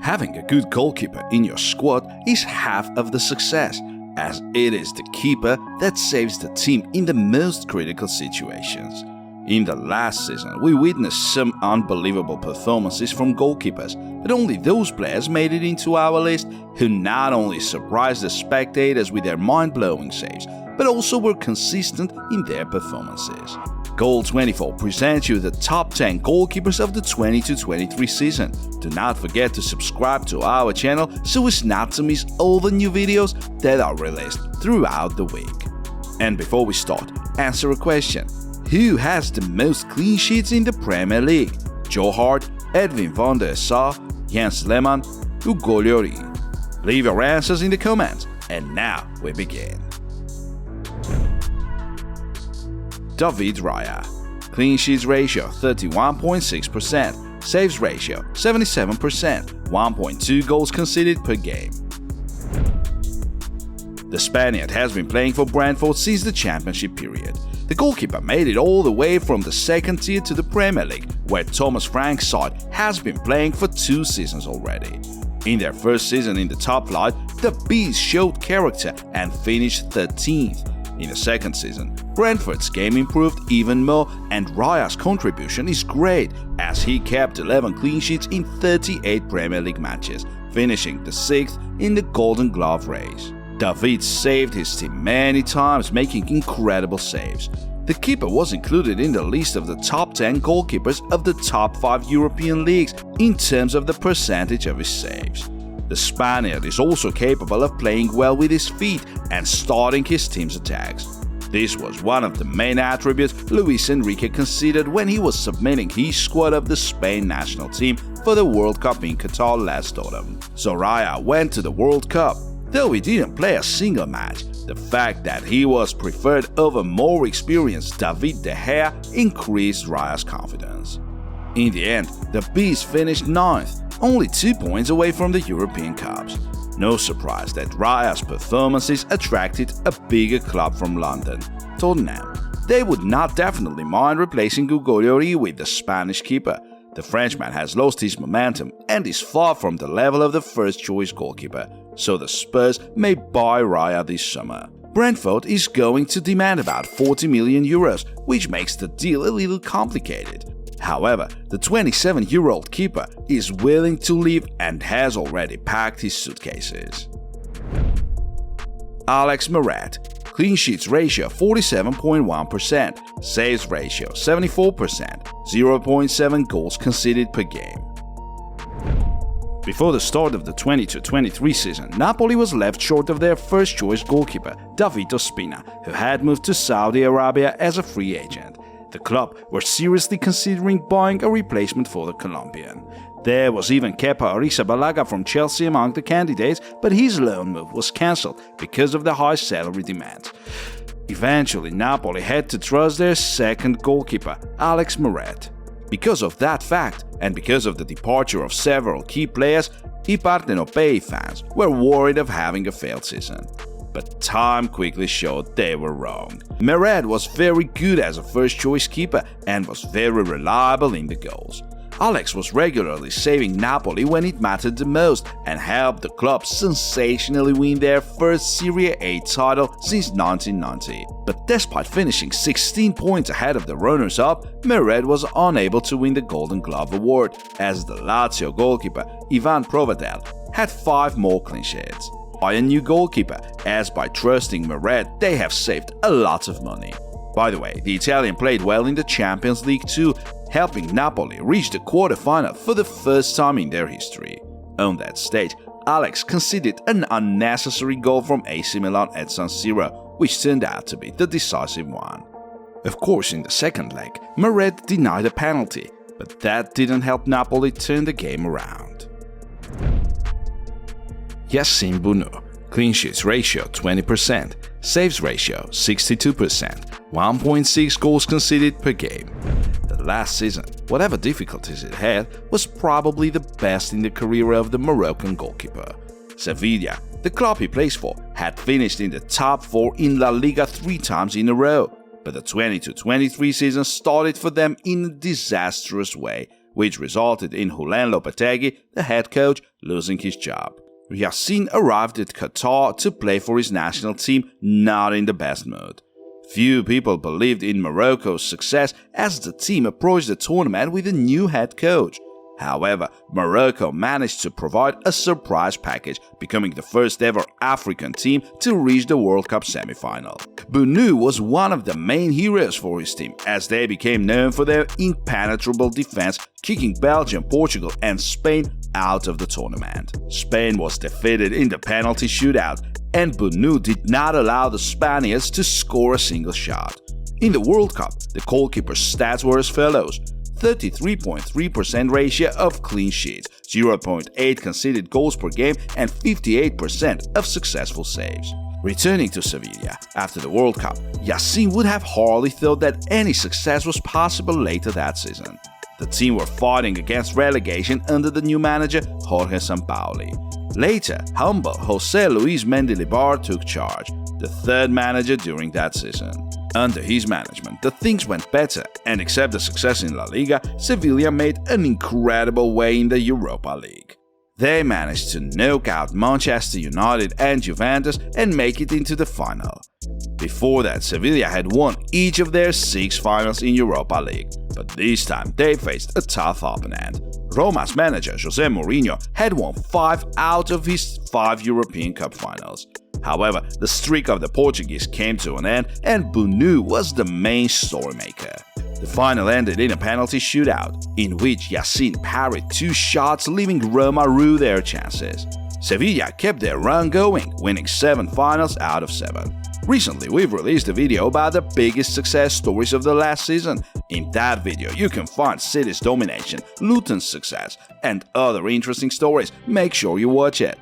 Having a good goalkeeper in your squad is half of the success, as it is the keeper that saves the team in the most critical situations. In the last season, we witnessed some unbelievable performances from goalkeepers, but only those players made it into our list who not only surprised the spectators with their mind-blowing saves, but also were consistent in their performances. Goal24 presents you the top 10 goalkeepers of the 22-23 season. Do not forget to subscribe to our channel so as not to miss all the new videos that are released throughout the week. And before we start, answer a question. Who has the most clean sheets in the Premier League? Joe Hart, Edwin van der Sar, Jens Lehmann, or Goalkeepers? Leave your answers in the comments, and now we begin. David Raya. Clean sheets ratio 31.6%, saves ratio 77%, 1.2 goals conceded per game. The Spaniard has been playing for Brentford since the championship period. The goalkeeper made it all the way from the second tier to the Premier League, where Thomas Frank's side has been playing for 2 seasons already. In their first season in the top flight, the Bees showed character and finished 13th. In the second season, Brentford's game improved even more, and Raya's contribution is great, as he kept 11 clean sheets in 38 Premier League matches, finishing the 6th in the Golden Glove race. David saved his team many times, making incredible saves. The keeper was included in the list of the top 10 goalkeepers of the top 5 European leagues in terms of the percentage of his saves. The Spaniard is also capable of playing well with his feet and starting his team's attacks. This was one of the main attributes Luis Enrique considered when he was submitting his squad of the Spain national team for the World Cup in Qatar last autumn. So Raya went to the World Cup. Though he didn't play a single match, the fact that he was preferred over more experienced David De Gea increased Raya's confidence. In the end, the Bees finished 9th, only 2 points away from the European Cups. No surprise that Raya's performances attracted a bigger club from London, Tottenham. They would not definitely mind replacing Goalkeepers with the Spanish keeper. The Frenchman has lost his momentum and is far from the level of the first-choice goalkeeper, so the Spurs may buy Raya this summer. Brentford is going to demand about €40 million, which makes the deal a little complicated. However, the 27-year-old keeper is willing to leave and has already packed his suitcases. Alex Meret. Clean sheets ratio 47.1%, saves ratio 74%, 0.7 goals conceded per game. Before the start of the 22-23 season, Napoli was left short of their first-choice goalkeeper, David Ospina, who had moved to Saudi Arabia as a free agent. The club were seriously considering buying a replacement for the Colombian. There was even Kepa Arrizabalaga from Chelsea among the candidates, but his loan move was cancelled because of the high salary demands. Eventually, Napoli had to trust their second goalkeeper, Alex Meret. Because of that fact, and because of the departure of several key players, I Partenopei fans were worried of having a failed season. But time quickly showed they were wrong. Meret was very good as a first-choice keeper and was very reliable in the goals. Alex was regularly saving Napoli when it mattered the most and helped the club sensationally win their first Serie A title since 1990. But despite finishing 16 points ahead of the runners-up, Meret was unable to win the Golden Glove award, as the Lazio goalkeeper Ivan Provedel had 5 more clean sheets. By a new goalkeeper, as by trusting Meret they have saved a lot of money. By the way, the Italian played well in the Champions League too, helping Napoli reach the quarter-final for the first time in their history. On that stage, Alex conceded an unnecessary goal from AC Milan at San Siro, which turned out to be the decisive one. Of course, in the second leg, Meret denied a penalty, but that didn't help Napoli turn the game around. Yacine Bounou. Clean sheets ratio 20%, saves ratio 62%, 1.6 goals conceded per game. The last season, whatever difficulties it had, was probably the best in the career of the Moroccan goalkeeper. Sevilla, the club he plays for, had finished in the top 4 in La Liga 3 times in a row, but the 22-23 season started for them in a disastrous way, which resulted in Julen Lopetegui, the head coach, losing his job. Yassin arrived at Qatar to play for his national team, not in the best mood. Few people believed in Morocco's success as the team approached the tournament with a new head coach. However, Morocco managed to provide a surprise package, becoming the first ever African team to reach the World Cup semi-final. Bounou was one of the main heroes for his team, as they became known for their impenetrable defense, kicking Belgium, Portugal and Spain out of the tournament. Spain was defeated in the penalty shootout, and Bounou did not allow the Spaniards to score a single shot. In the World Cup, the goalkeeper's stats were as follows: 33.3% ratio of clean sheets, 0.8 conceded goals per game, and 58% of successful saves. Returning to Sevilla after the World Cup, Yassin would have hardly thought that any success was possible later that season. The team were fighting against relegation under the new manager Jorge Sampaoli. Later, humble José Luis Mendilibar took charge, the third manager during that season. Under his management, the things went better, and except the success in La Liga, Sevilla made an incredible way in the Europa League. They managed to knock out Manchester United and Juventus and make it into the final. Before that, Sevilla had won each of their 6 finals in Europa League, but this time they faced a tough opponent. Roma's manager José Mourinho had won 5 out of his 5 European Cup finals. However, the streak of the Portuguese came to an end, and Bounou was the main storymaker. The final ended in a penalty shootout, in which Yassin parried 2 shots, leaving Roma rue their chances. Sevilla kept their run going, winning 7 finals out of 7. Recently, we've released a video about the biggest success stories of the last season. In that video, you can find City's domination, Luton's success, and other interesting stories. Make sure you watch it.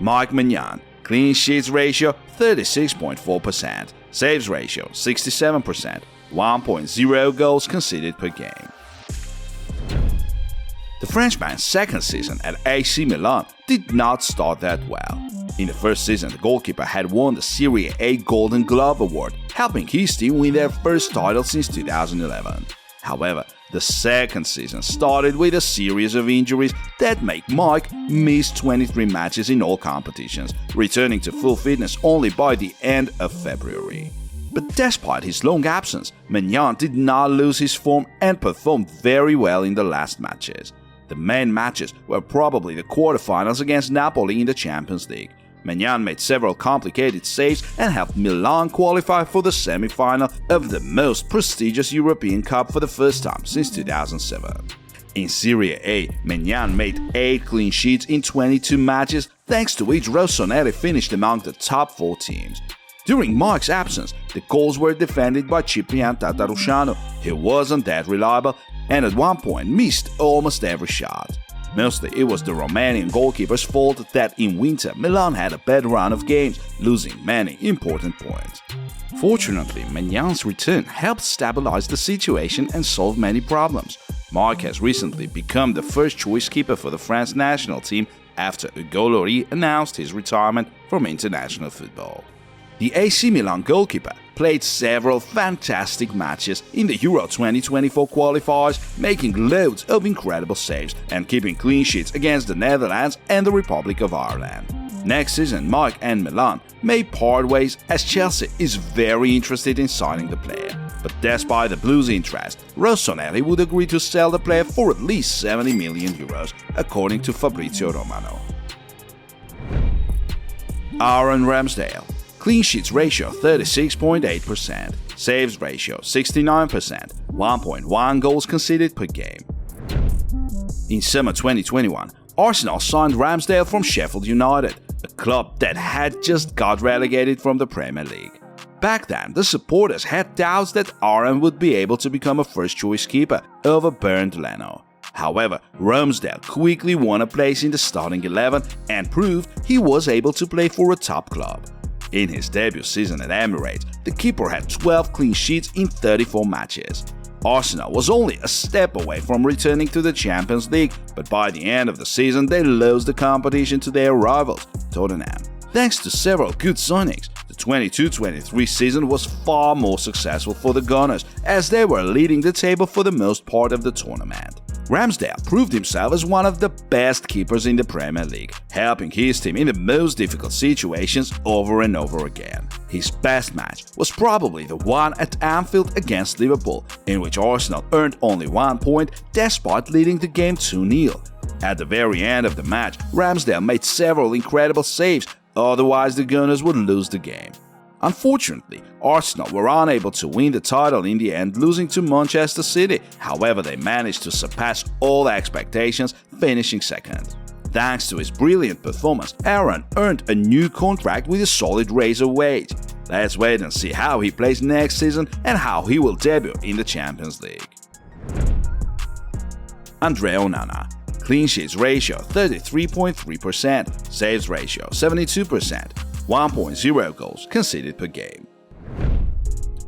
Mike Maignan, clean sheets ratio 36.4%, saves ratio 67%, 1.0 goals conceded per game. The Frenchman's second season at AC Milan did not start that well. In the first season, the goalkeeper had won the Serie A Golden Glove Award, helping his team win their first title since 2011. However, the second season started with a series of injuries that made Mike miss 23 matches in all competitions, returning to full fitness only by the end of February. But despite his long absence, Maignan did not lose his form and performed very well in the last matches. The main matches were probably the quarterfinals against Napoli in the Champions League. Maignan made several complicated saves and helped Milan qualify for the semi-final of the most prestigious European Cup for the first time since 2007. In Serie A, Maignan made 8 clean sheets in 22 matches, thanks to which Rossoneri finished among the top 4 teams. During Mike's absence, the goals were defended by Ciprian Tatarusanu, who wasn't that reliable and at one point missed almost every shot. Mostly it was the Romanian goalkeeper's fault that in winter Milan had a bad run of games, losing many important points. Fortunately, Maignan's return helped stabilize the situation and solve many problems. Mike has recently become the first-choice keeper for the France national team after Hugo Lloris announced his retirement from international football. The AC Milan goalkeeper played several fantastic matches in the Euro 2024 qualifiers, making loads of incredible saves and keeping clean sheets against the Netherlands and the Republic of Ireland. Next season, Mike and Milan may part ways as Chelsea is very interested in signing the player. But despite the Blues' interest, Rossoneri would agree to sell the player for at least 70 million euros, according to Fabrizio Romano. Aaron Ramsdale. Clean sheets ratio 36.8%, saves ratio 69%, 1.1 goals conceded per game. In summer 2021, Arsenal signed Ramsdale from Sheffield United, a club that had just got relegated from the Premier League. Back then, the supporters had doubts that Aaron would be able to become a first-choice keeper over Bernd Leno. However, Ramsdale quickly won a place in the starting 11 and proved he was able to play for a top club. In his debut season at Emirates, the keeper had 12 clean sheets in 34 matches. Arsenal was only a step away from returning to the Champions League, but by the end of the season they lost the competition to their rivals, Tottenham. Thanks to several good signings, the The 22-23 season was far more successful for the Gunners, as they were leading the table for the most part of the tournament. Ramsdale proved himself as one of the best keepers in the Premier League, helping his team in the most difficult situations over and over again. His best match was probably the one at Anfield against Liverpool, in which Arsenal earned only 1 point despite leading the game 2-0. At the very end of the match, Ramsdale made several incredible saves, otherwise the Gunners would lose the game. Unfortunately, Arsenal were unable to win the title in the end, losing to Manchester City. However, they managed to surpass all expectations, finishing second. Thanks to his brilliant performance, Aaron earned a new contract with a solid razor wage. Let's wait and see how he plays next season and how he will debut in the Champions League. Andre Onana. Clean sheets ratio 33.3%, saves ratio 72%, 1.0 goals conceded per game.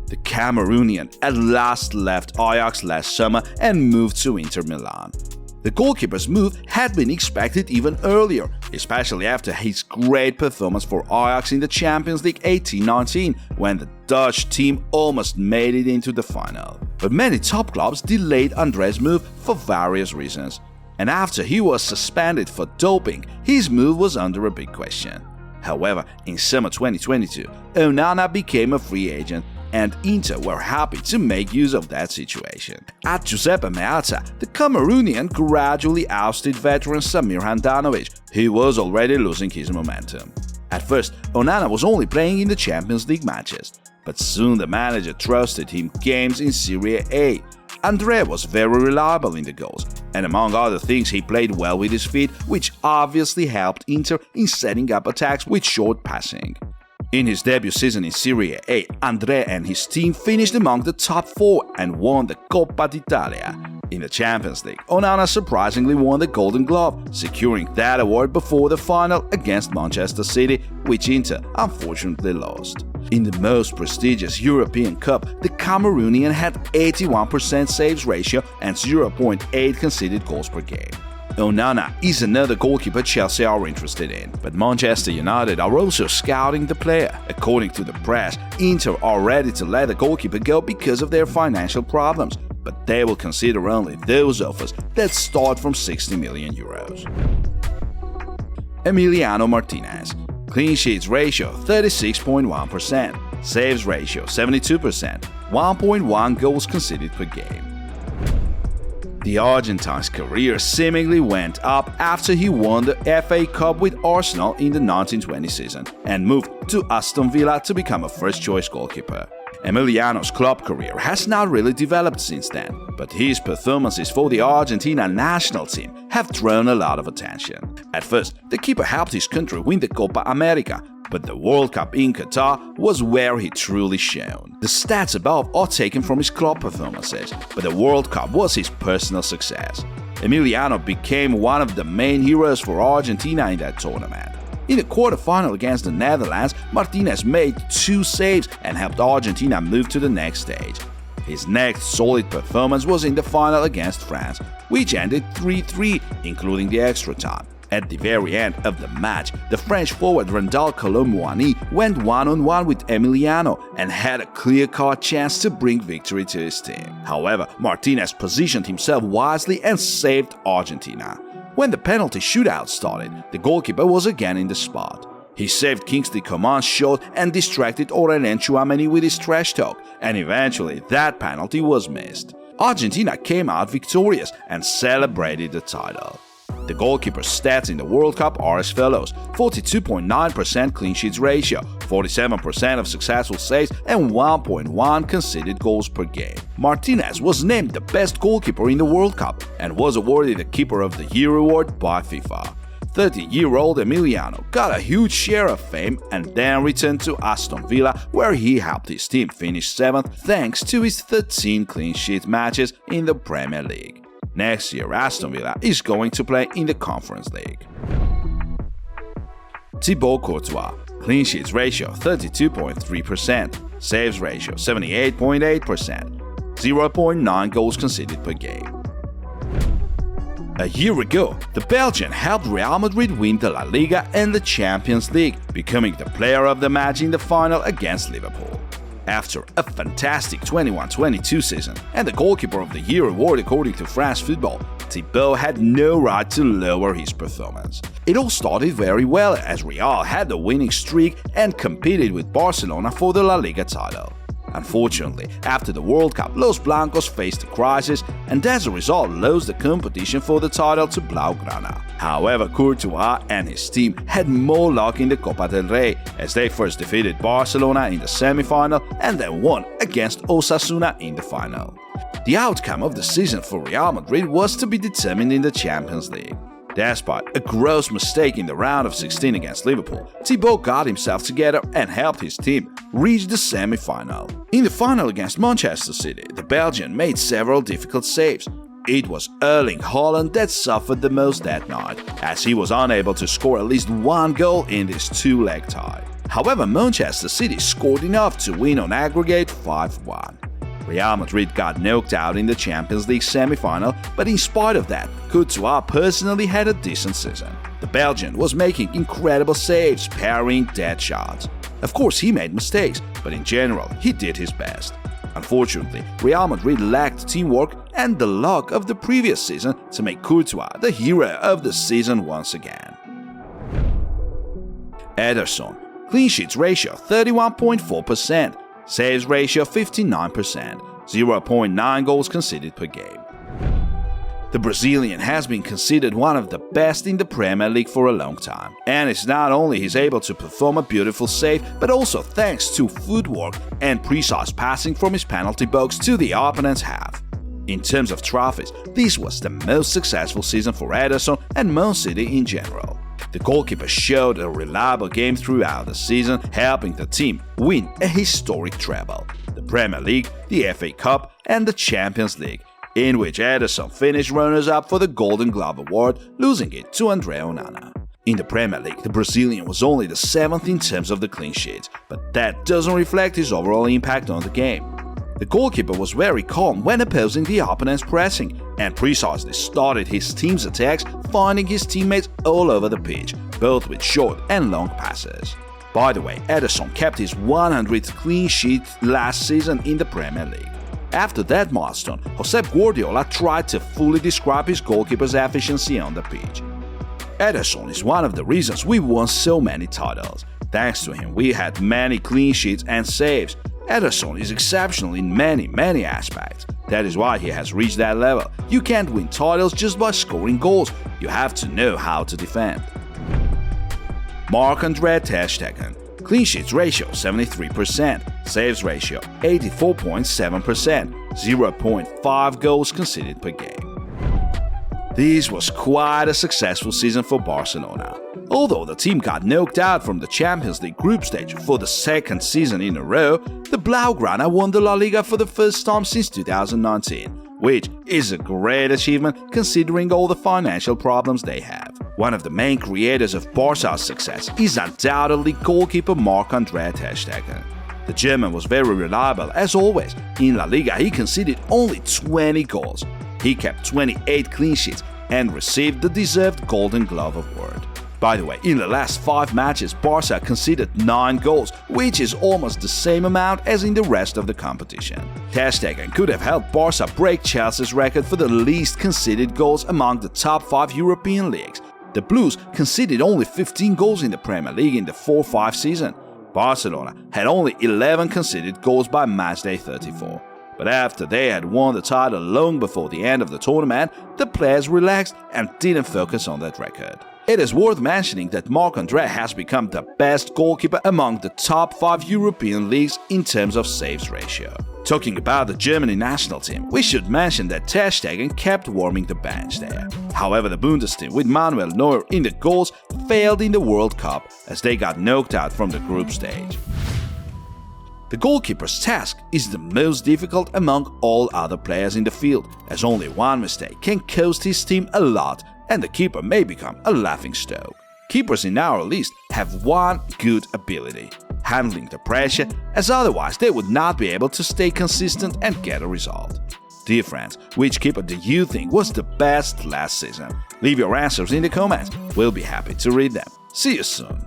The Cameroonian at last left Ajax last summer and moved to Inter Milan. The goalkeeper's move had been expected even earlier, especially after his great performance for Ajax in the Champions League 18-19, when the Dutch team almost made it into the final. But many top clubs delayed Andre's move for various reasons. And after he was suspended for doping, his move was under a big question. However, in summer 2022, Onana became a free agent, and Inter were happy to make use of that situation. At Giuseppe Meazza, the Cameroonian gradually ousted veteran Samir Handanovic, who was already losing his momentum. At first, Onana was only playing in the Champions League matches, but soon the manager trusted him games in Serie A. Andre was very reliable in the goals, and among other things he played well with his feet, which obviously helped Inter in setting up attacks with short passing. In his debut season in Serie A, Andre and his team finished among the top 4 and won the Coppa d'Italia. In the Champions League, Onana surprisingly won the Golden Glove, securing that award before the final against Manchester City, which Inter unfortunately lost. In the most prestigious European Cup, the Cameroonian had 81% saves ratio and 0.8 conceded goals per game. Onana is another goalkeeper Chelsea are interested in, but Manchester United are also scouting the player. According to the press, Inter are ready to let the goalkeeper go because of their financial problems, but they will consider only those offers that start from 60 million euros. Emiliano Martinez. Clean sheets ratio 36.1%, saves ratio 72%, 1.1 goals conceded per game. The Argentine's career seemingly went up after he won the FA Cup with Arsenal in the 1920 season and moved to Aston Villa to become a first-choice goalkeeper. Emiliano's club career has not really developed since then, but his performances for the Argentina national team have drawn a lot of attention. At first, the keeper helped his country win the Copa America, but the World Cup in Qatar was where he truly shone. The stats above are taken from his club performances, but the World Cup was his personal success. Emiliano became one of the main heroes for Argentina in that tournament. In the quarterfinal against the Netherlands, Martinez made 2 saves and helped Argentina move to the next stage. His next solid performance was in the final against France, which ended 3-3, including the extra time. At the very end of the match, the French forward Randal Colomboigny went one-on-one with Emiliano and had a clear-cut chance to bring victory to his team. However, Martinez positioned himself wisely and saved Argentina. When the penalty shootout started, the goalkeeper was again in the spot. He saved Kingsley Coman's shot and distracted Aurelien Tchouaméni with his trash talk, and eventually that penalty was missed. Argentina came out victorious and celebrated the title. The goalkeeper's stats in the World Cup are as follows: 42.9% clean sheets ratio, 47% of successful saves, and 1.1 conceded goals per game. Martinez was named the best goalkeeper in the World Cup and was awarded the Keeper of the Year award by FIFA. 30-year-old Emiliano got a huge share of fame and then returned to Aston Villa, where he helped his team finish 7th thanks to his 13 clean sheet matches in the Premier League. Next year, Aston Villa is going to play in the Conference League. Thibaut Courtois. Clean sheets ratio 32.3%, saves ratio 78.8%, 0.9 goals conceded per game. A year ago, the Belgian helped Real Madrid win the La Liga and the Champions League, becoming the player of the match in the final against Liverpool. After a fantastic 21-22 season and the Goalkeeper of the Year award according to France Football, Thibaut had no right to lower his performance. It all started very well as Real had the winning streak and competed with Barcelona for the La Liga title. Unfortunately, after the World Cup, Los Blancos faced a crisis and as a result lost the competition for the title to Blaugrana. However, Courtois and his team had more luck in the Copa del Rey as they first defeated Barcelona in the semi-final and then won against Osasuna in the final. The outcome of the season for Real Madrid was to be determined in the Champions League. Despite a gross mistake in the round of 16 against Liverpool, Thibaut got himself together and helped his team reach the semi-final. In the final against Manchester City, the Belgian made several difficult saves. It was Erling Haaland that suffered the most that night, as he was unable to score at least one goal in this two-leg tie. However, Manchester City scored enough to win on aggregate 5-1. Real Madrid got knocked out in the Champions League semi-final, but in spite of that, Courtois personally had a decent season. The Belgian was making incredible saves, parrying dead shots. Of course, he made mistakes, but in general, he did his best. Unfortunately, Real Madrid lacked teamwork and the luck of the previous season to make Courtois the hero of the season once again. Ederson, clean sheets ratio 31.4%. Saves ratio 59%, 0.9 goals conceded per game. The Brazilian has been considered one of the best in the Premier League for a long time, and it's not only he's able to perform a beautiful save, but also thanks to footwork and precise passing from his penalty box to the opponent's half. In terms of trophies, this was the most successful season for Ederson and Man City in general. The goalkeeper showed a reliable game throughout the season, helping the team win a historic treble: the Premier League, the FA Cup, and the Champions League, in which Ederson finished runners-up for the Golden Glove Award, losing it to Andrea Onana. In the Premier League, the Brazilian was only the 7th in terms of the clean sheets, but that doesn't reflect his overall impact on the game. The goalkeeper was very calm when opposing the opponent's pressing and precisely started his team's attacks, finding his teammates all over the pitch, both with short and long passes. By the way, Ederson kept his 100th clean sheet last season in the Premier League. After that milestone, Josep Guardiola tried to fully describe his goalkeeper's efficiency on the pitch. Ederson is one of the reasons we won so many titles. Thanks to him, we had many clean sheets and saves. Ederson is exceptional in many aspects. That is why he has reached that level. You can't win titles just by scoring goals. You have to know how to defend. Marc-Andre ter Stegen, clean sheets ratio 73%, saves ratio 84.7%, 0.5 goals conceded per game. This was quite a successful season for Barcelona. Although the team got knocked out from the Champions League group stage for the second season in a row, the Blaugrana won the La Liga for the first time since 2019, which is a great achievement considering all the financial problems they have. One of the main creators of Barca's success is undoubtedly goalkeeper Marc-Andre ter Stegen. The German was very reliable as always. In La Liga he conceded only 20 goals. He kept 28 clean sheets and received the deserved Golden Glove Award. By the way, in the last 5 matches, Barca conceded 9 goals, which is almost the same amount as in the rest of the competition. Ter Stegen could have helped Barca break Chelsea's record for the least conceded goals among the top 5 European leagues. The Blues conceded only 15 goals in the Premier League in the 4-5 season. Barcelona had only 11 conceded goals by matchday 34. But after they had won the title long before the end of the tournament, the players relaxed and didn't focus on that record. It is worth mentioning that Marc-Andre has become the best goalkeeper among the top 5 European leagues in terms of saves ratio. Talking about the Germany national team, we should mention that ter Stegen kept warming the bench there. However, the Bundesteam with Manuel Neuer in the goals failed in the World Cup as they got knocked out from the group stage. The goalkeeper's task is the most difficult among all other players in the field, as only one mistake can cost his team a lot and the keeper may become a laughingstock. Keepers in our list have one good ability: handling the pressure, as otherwise they would not be able to stay consistent and get a result. Dear friends, which keeper do you think was the best last season? Leave your answers in the comments, we'll be happy to read them. See you soon!